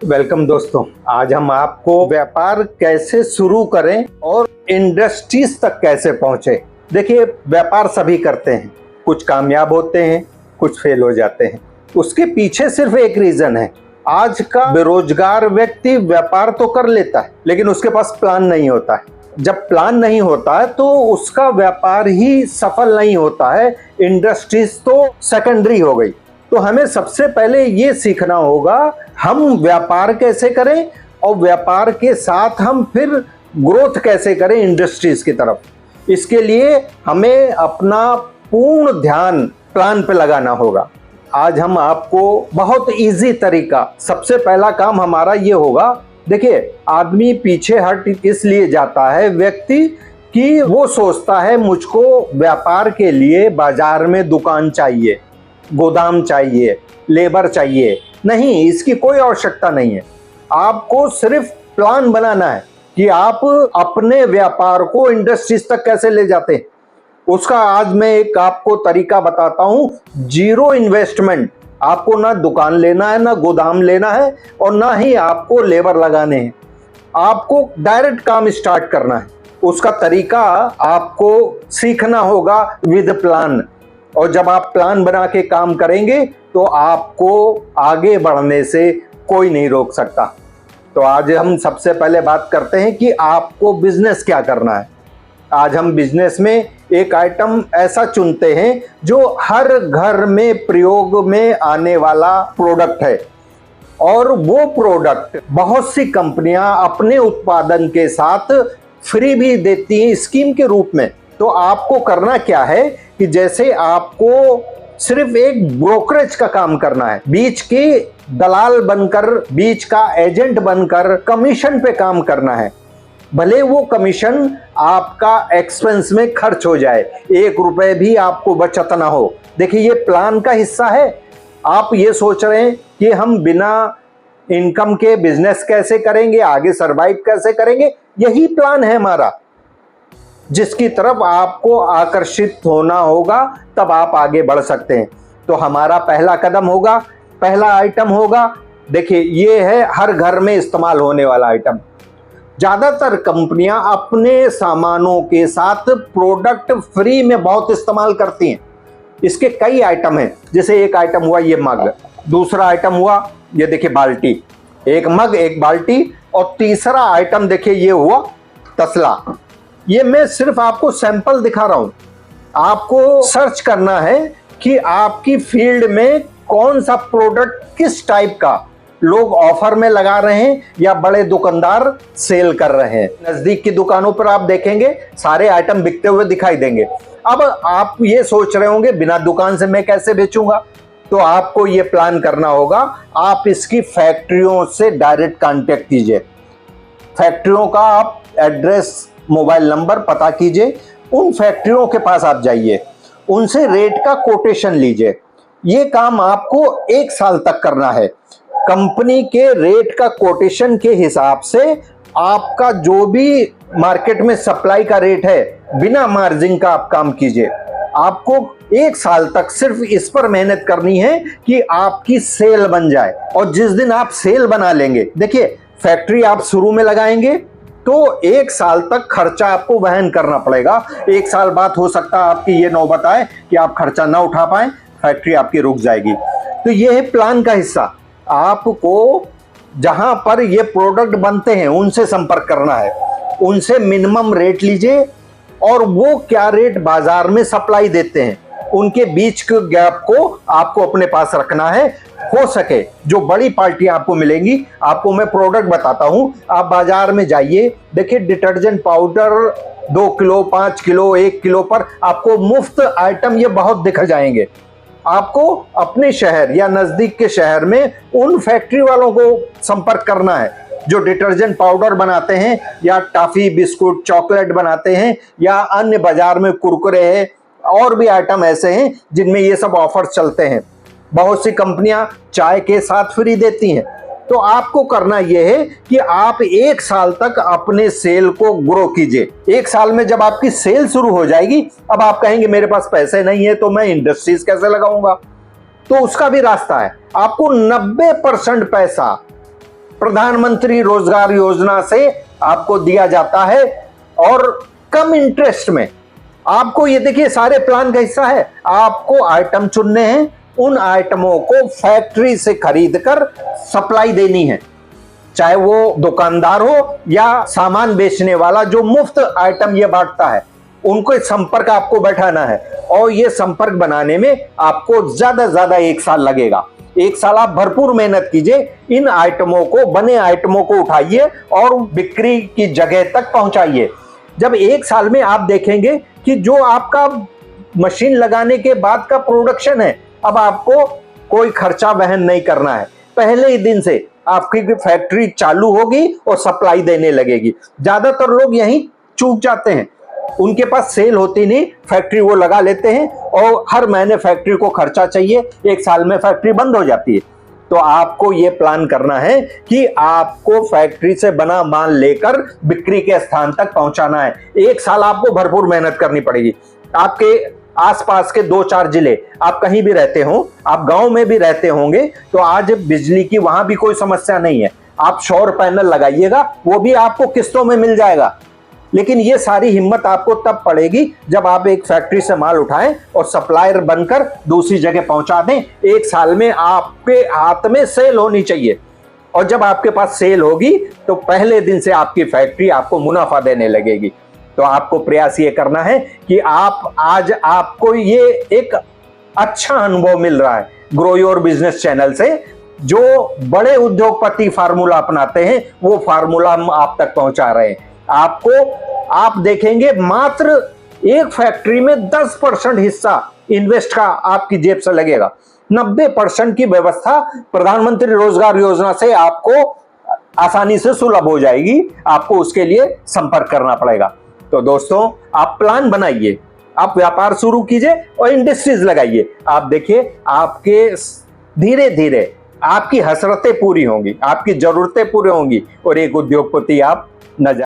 Welcome दोस्तों। आज हम आपको व्यापार कैसे शुरू करें और इंडस्ट्रीज तक कैसे पहुंचे। देखिए, व्यापार सभी करते हैं, कुछ कामयाब होते हैं, कुछ फेल हो जाते हैं। उसके पीछे सिर्फ एक रीजन है। आज का बेरोजगार व्यक्ति व्यापार तो कर लेता है, लेकिन उसके पास प्लान नहीं होता है। जब प्लान नहीं होता है तो उसका व्यापार ही सफल नहीं होता है, इंडस्ट्रीज तो सेकेंडरी हो गई। तो हमें सबसे पहले ये सीखना होगा हम व्यापार कैसे करें और व्यापार के साथ हम फिर ग्रोथ कैसे करें इंडस्ट्रीज की तरफ। इसके लिए हमें अपना पूर्ण ध्यान प्लान पे लगाना होगा। आज हम आपको बहुत इजी तरीका, सबसे पहला काम हमारा ये होगा। देखिए, आदमी पीछे हट इसलिए जाता है व्यक्ति कि वो सोचता है मुझको व्यापार के लिए बाजार में दुकान चाहिए, गोदाम चाहिए, लेबर चाहिए। नहीं, इसकी कोई आवश्यकता नहीं है। आपको सिर्फ प्लान बनाना है कि आप अपने व्यापार को इंडस्ट्रीज तक कैसे ले जाते हैं। उसका आज मैं एक आपको तरीका बताता हूं। Zero investment. आपको ना दुकान लेना है, ना गोदाम लेना है और ना ही आपको लेबर लगाने हैं। आपको डायरेक्ट काम स्टार्ट करना है। उसका तरीका आपको सीखना होगा विद प्लान। और जब आप प्लान बना के काम करेंगे तो आपको आगे बढ़ने से कोई नहीं रोक सकता। तो आज हम सबसे पहले बात करते हैं कि आपको बिजनेस क्या करना है। आज हम बिजनेस में एक आइटम ऐसा चुनते हैं जो हर घर में प्रयोग में आने वाला प्रोडक्ट है, और वो प्रोडक्ट बहुत सी कंपनियां अपने उत्पादन के साथ फ्री भी देती हैं स्कीम के रूप में। तो आपको करना क्या है कि जैसे आपको सिर्फ एक ब्रोकरेज का काम करना है, बीच के दलाल बनकर, बीच का एजेंट बनकर कमीशन पे काम करना है। भले वो कमीशन आपका एक्सपेंस में खर्च हो जाए, 1 रुपए भी आपको बचत ना हो। देखिए, ये प्लान का हिस्सा है। आप ये सोच रहे हैं कि हम बिना इनकम के बिजनेस कैसे करेंगे, आगे सरवाइव कैसे करेंगे। यही प्लान है हमारा, जिसकी तरफ आपको आकर्षित होना होगा, तब आप आगे बढ़ सकते हैं। तो हमारा पहला कदम होगा, पहला आइटम होगा, देखिए ये है हर घर में इस्तेमाल होने वाला आइटम। ज्यादातर कंपनियां अपने सामानों के साथ प्रोडक्ट फ्री में बहुत इस्तेमाल करती हैं। इसके कई आइटम हैं। जैसे एक आइटम हुआ ये मग, दूसरा आइटम हुआ ये देखिए बाल्टी, एक मग एक बाल्टी, और तीसरा आइटम देखिए ये हुआ तसला। ये मैं सिर्फ आपको सैंपल दिखा रहा हूं। आपको सर्च करना है कि आपकी फील्ड में कौन सा प्रोडक्ट किस टाइप का लोग ऑफर में लगा रहे हैं या बड़े दुकानदार सेल कर रहे हैं। नजदीक की दुकानों पर आप देखेंगे सारे आइटम बिकते हुए दिखाई देंगे। अब आप ये सोच रहे होंगे बिना दुकान से मैं कैसे बेचूंगा। तो आपको ये प्लान करना होगा, आप इसकी फैक्ट्रियों से डायरेक्ट कांटेक्ट कीजिए। फैक्ट्रियों का आप एड्रेस, मोबाइल नंबर पता कीजिए, उन फैक्ट्रियों के पास आप जाइए, उनसे रेट का कोटेशन लीजिए। ये काम आपको 1 साल तक करना है। कंपनी के रेट का कोटेशन के हिसाब से आपका जो भी मार्केट में सप्लाई का रेट है, बिना मार्जिन का आप काम कीजिए। आपको 1 साल तक सिर्फ इस पर मेहनत करनी है कि आपकी सेल बन जाए। और जिस दिन आप सेल बना लेंगे, देखिए फैक्ट्री आप शुरू में लगाएंगे तो 1 साल तक खर्चा आपको वहन करना पड़ेगा। 1 साल बाद हो सकता है आपकी ये नौबत आए कि आप खर्चा ना उठा पाए, फैक्ट्री आपकी रुक जाएगी। तो ये है प्लान का हिस्सा। आपको जहां पर ये प्रोडक्ट बनते हैं उनसे संपर्क करना है, उनसे मिनिमम रेट लीजिए, और वो क्या रेट बाजार में सप्लाई देते हैं उनके बीच के गैप को आपको अपने पास रखना है। हो सके जो बड़ी पार्टी आपको मिलेंगी, आपको मैं प्रोडक्ट बताता हूं। आप बाजार में जाइए, देखिए detergent powder 2 kilo, 5 kilo, 1 kilo पर आपको मुफ्त आइटम ये बहुत दिख जाएंगे। आपको अपने शहर या नजदीक के शहर में उन फैक्ट्री वालों को संपर्क करना है जो डिटर्जेंट पाउडर बनाते हैं या टॉफी, बिस्कुट, चॉकलेट बनाते हैं, या अन्य बाजार में कुरकुरे है, और भी आइटम ऐसे हैं जिनमें ये सब ऑफर चलते हैं। बहुत सी कंपनियां चाय के साथ फ्री देती हैं। तो आपको करना यह है कि आप 1 साल तक अपने सेल को ग्रो कीजिए। 1 साल में जब आपकी सेल शुरू हो जाएगी, अब आप कहेंगे मेरे पास पैसे नहीं है तो मैं इंडस्ट्रीज कैसे लगाऊंगा। तो उसका भी रास्ता है। आपको 90% पैसा प्रधानमंत्री रोजगार योजना से आपको दिया जाता है और कम इंटरेस्ट में। आपको ये देखिए सारे प्लान का हिस्सा है, आपको आइटम चुनने हैं, उन आइटमों को फैक्ट्री से खरीदकर सप्लाई देनी है, चाहे वो दुकानदार हो या सामान बेचने वाला जो मुफ्त आइटम ये बांटता है, उनको संपर्क आपको बैठाना है। और ये संपर्क बनाने में आपको ज्यादा से ज्यादा 1 साल लगेगा। 1 साल आप भरपूर मेहनत कीजिए, इन आइटमों को, बने आइटमों को उठाइए और बिक्री की जगह तक पहुंचाइए। जब 1 साल में आप देखेंगे कि जो आपका मशीन लगाने के बाद का प्रोडक्शन है, अब आपको कोई खर्चा वहन नहीं करना है, पहले ही दिन से आपकी फैक्ट्री चालू होगी और सप्लाई देने लगेगी। ज्यादातर लोग यहीं चूक जाते हैं, उनके पास सेल होती नहीं, फैक्ट्री वो लगा लेते हैं और हर महीने फैक्ट्री को खर्चा चाहिए, 1 साल में फैक्ट्री बंद हो जाती है। तो आपको ये प्लान करना है कि आपको फैक्ट्री से बना माल लेकर बिक्री के स्थान तक पहुंचाना है। 1 साल आपको भरपूर मेहनत करनी पड़ेगी। आपके आसपास के 2-4 जिले, आप कहीं भी रहते हो, आप गांव में भी रहते होंगे, तो आज बिजली की वहां भी कोई समस्या नहीं है, आप सौर पैनल लगाइएगा, वो भी आपको किस्तों में मिल जाएगा। लेकिन ये सारी हिम्मत आपको तब पड़ेगी जब आप एक फैक्ट्री से माल उठाएं और सप्लायर बनकर दूसरी जगह पहुंचा दें। 1 साल में आपके हाथ में सेल होनी चाहिए, और जब आपके पास सेल होगी तो पहले दिन से आपकी फैक्ट्री आपको मुनाफा देने लगेगी। तो आपको प्रयास ये करना है कि आज आपको ये एक अच्छा अनुभव मिल रहा है ग्रो योर बिजनेस चैनल से। जो बड़े उद्योगपति फार्मूला अपनाते हैं वो फार्मूला हम आप तक पहुंचा रहे हैं। आप देखेंगे मात्र एक फैक्ट्री में 10% हिस्सा इन्वेस्ट का आपकी जेब से लगेगा। 90% की व्यवस्था प्रधानमंत्री रोजगार योजना से आपको आसानी से सुलभ हो जाएगी। आपको उसके लिए संपर्क करना पड़ेगा। तो दोस्तों, आप प्लान बनाइए, आप व्यापार शुरू कीजिए और इंडस्ट्रीज लगाइए। आप देखिए आपके धीरे धीरे आपकी हसरतें पूरी होंगी, आपकी जरूरतें पूरी होंगी और एक उद्योगपति आप न